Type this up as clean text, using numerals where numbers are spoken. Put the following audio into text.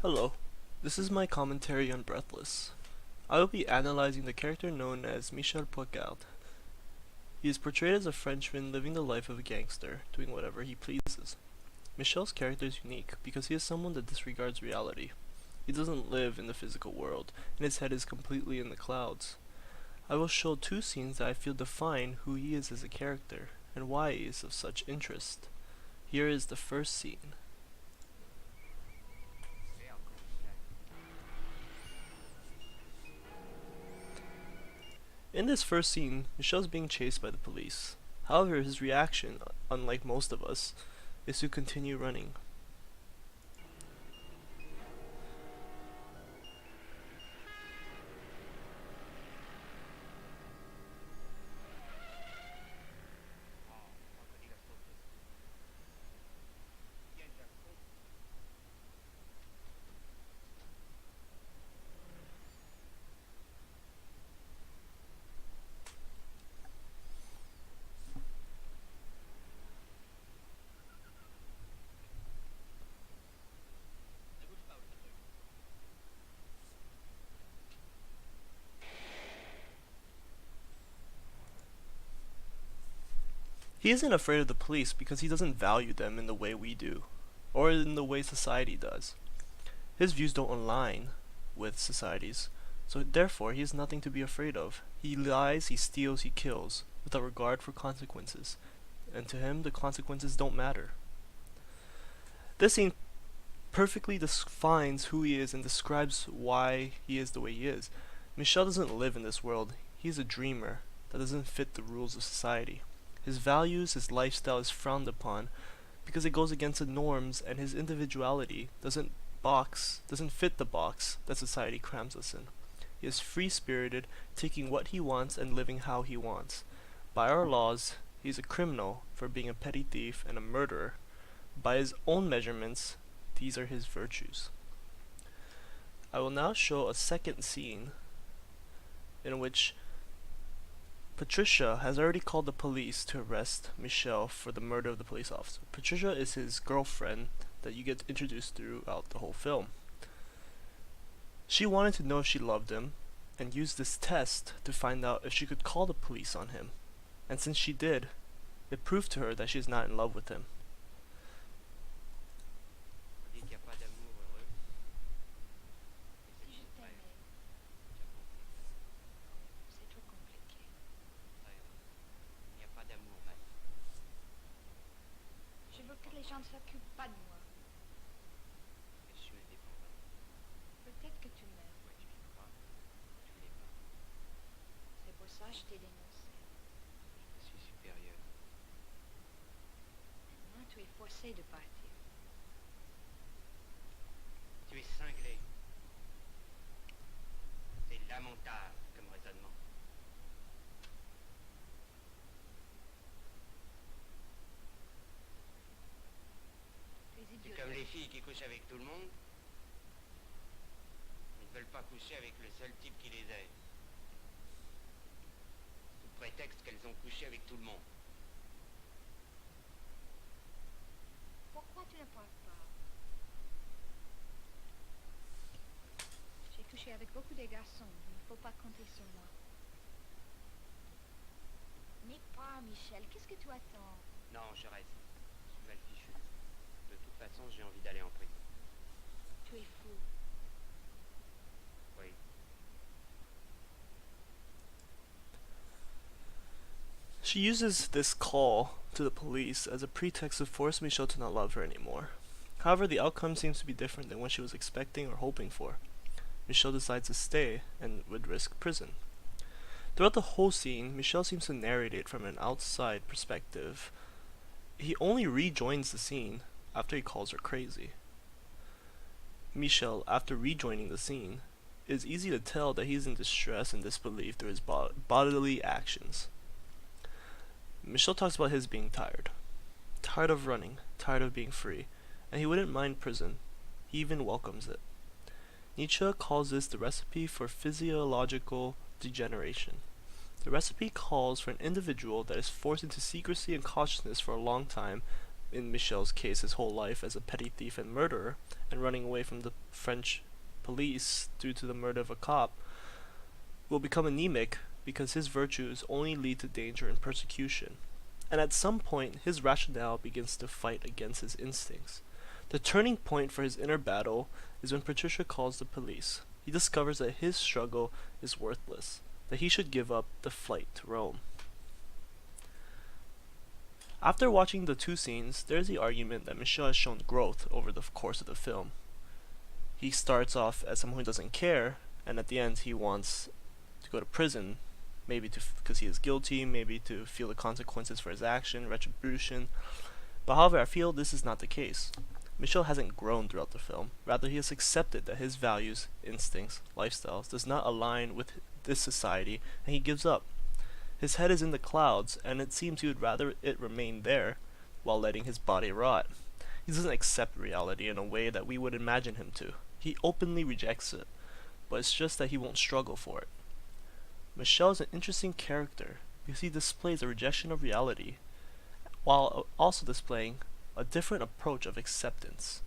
Hello, this is my commentary on Breathless. I will be analyzing the character known as Michel Poicard. He is portrayed as a Frenchman living the life of a gangster, doing whatever he pleases. Michel's character is unique because he is someone that disregards reality. He doesn't live in the physical world, and his head is completely in the clouds. I will show two scenes that I feel define who he is as a character, and why he is of such interest. Here is the first scene. In this first scene, Michel's being chased by the police. However, his reaction, unlike most of us, is to continue running. He isn't afraid of the police because he doesn't value them in the way we do, or in the way society does. His views don't align with society's, so therefore he has nothing to be afraid of. He lies, he steals, he kills, without regard for consequences, and to him the consequences don't matter. This scene perfectly defines who he is and describes why he is the way he is. Michel doesn't live in this world, he is a dreamer that doesn't fit the rules of society. His values, his lifestyle is frowned upon because it goes against the norms, and his individuality doesn't fit the box that society crams us in. He is free-spirited, taking what he wants and living how he wants. By our laws, he is a criminal for being a petty thief and a murderer. By his own measurements, these are his virtues. I will now show a second scene in which Patricia has already called the police to arrest Michel for the murder of the police officer. Patricia is his girlfriend that you get introduced throughout the whole film. She wanted to know if she loved him and used this test to find out if she could call the police on him. And since she did, it proved to her that she is not in love with him. Je veux que les gens ne s'occupent pas de moi. Je suis indépendant. Peut-être que tu m'aimes. Moi, tu y crois, tu l'es pas. C'est pour ça que je t'ai dénoncé. Je suis supérieur. Maintenant, tu es forcé de partir. Tu es cinglé. C'est lamentable comme raisonnement. Les C'est idiots. comme les filles qui couchent avec tout le monde. Ils ne veulent pas coucher avec le seul type qui les aide. Sous prétexte qu'elles ont couché avec tout le monde. Pourquoi tu ne parles pas? J'ai couché avec beaucoup de garçons. Il ne faut pas compter sur moi. N'aie pas, Michel. Qu'est-ce que tu attends? Non, je reste. Je suis mal fichu. De toute façon, j'ai envie d'aller en prison. Tu es fou. Oui. She uses this call to the police as a pretext to force Michel to not love her anymore. However, the outcome seems to be different than what she was expecting or hoping for. Michel decides to stay and would risk prison. Throughout the whole scene, Michel seems to narrate it from an outside perspective. He only rejoins the scene after he calls her crazy. Michel, after rejoining the scene, it is easy to tell that he is in distress and disbelief through his bodily actions. Michel talks about his being tired. Tired of running, tired of being free, and he wouldn't mind prison. He even welcomes it. Nietzsche calls this the recipe for physiological degeneration. The recipe calls for an individual that is forced into secrecy and cautiousness for a long time in Michel's case, his whole life as a petty thief and murderer, and running away from the French police due to the murder of a cop, will become anemic because his virtues only lead to danger and persecution. And at some point, his rationale begins to fight against his instincts. The turning point for his inner battle is when Patricia calls the police. He discovers that his struggle is worthless, that he should give up the flight to Rome. After watching the two scenes, there is the argument that Michel has shown growth over the course of the film. He starts off as someone who doesn't care, and at the end he wants to go to prison, maybe because he is guilty, maybe to feel the consequences for his action, retribution. But however, I feel this is not the case. Michel hasn't grown throughout the film. Rather, he has accepted that his values, instincts, lifestyles does not align with this society, and he gives up. His head is in the clouds, and it seems he would rather it remain there while letting his body rot. He doesn't accept reality in a way that we would imagine him to. He openly rejects it, but it's just that he won't struggle for it. Michel is an interesting character because he displays a rejection of reality while also displaying a different approach of acceptance.